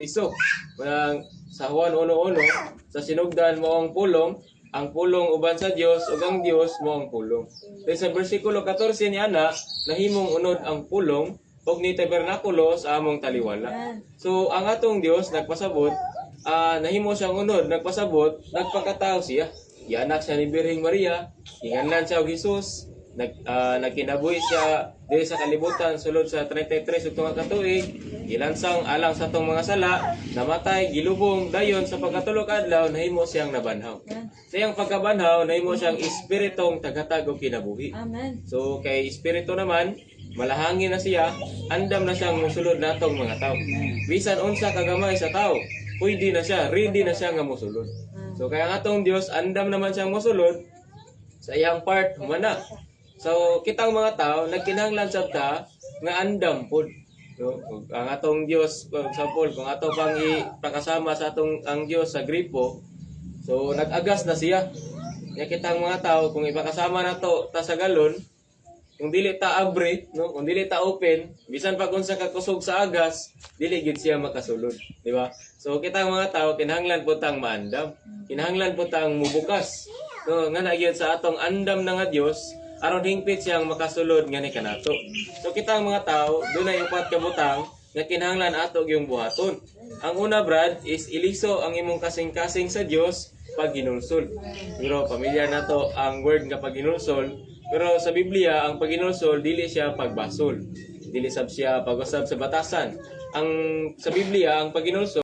iso. Sa Juan 1:1, sa sinugdan mo ang pulong uban sa Dios ug ang Dios mo ang pulong. Then sa bersikulo 14 ni ana, nahimong unod ang pulong ug ni tabernakulo sa among taliwala. So ang atong Dios nagpasabot, nahimo siyang unod, nagpasabot, nagpakatao siya. Gianak siya ni Birheng Maria, hinganlan siya og Hesus, nagkinabuhi siya diri sa kalibutan sulod sa 33 ug tunga ka tuig, gilansang alang sa atong mga sala, namatay, gilubong dayon sa pagkatulog adlaw nahimo siyang nabanhaw. Sa iyang pagkabanhaw nahimo siyang espiritong tagahatag og kinabuhi. Amen. So kay espiritu naman malahangin na siya, andam na siyang musulod natong mga tao. Bisan unsa kagamay sa tao, pwede na siya, ready na siya nga musulod. So kaya ang atong Dios andam naman siyang musulod sa iyang part humana. So kitang mga tao nagkinahanglan sabta nga andam pod. So, ang atong Dios, for example, kung ato pang ipakasama sa atong ang Dios sa gripo, so nag-agas na siya. Nya kitang mga tao kung ipakasama nato ta sa galon, kung dili ta abre, no, kung dili ta open, bisan pa kung sa kakusog sa agas, dili gid siya makasulod, di ba? So kitang mga tao kinahanglan po tang maandam. Kinahanglan po tang mubukas. No, nga na gyud sa atong andam na nga Dios, aron hingpit siyang makasulod nga ni kanato. So kitang mga tao, dunay upat ka butang nga kinahanglan ato gyung buhaton. Ang una brad is iliso ang imong kasing-kasing sa Dios pag ginulsol. Pero pamilyar nato ang word nga pag ginulsol, pero sa Biblia ang pag ginulsol dili siya pagbasol. Dili sab siya pag-usab sa batasan. Ang sa Biblia ang pag ginulsol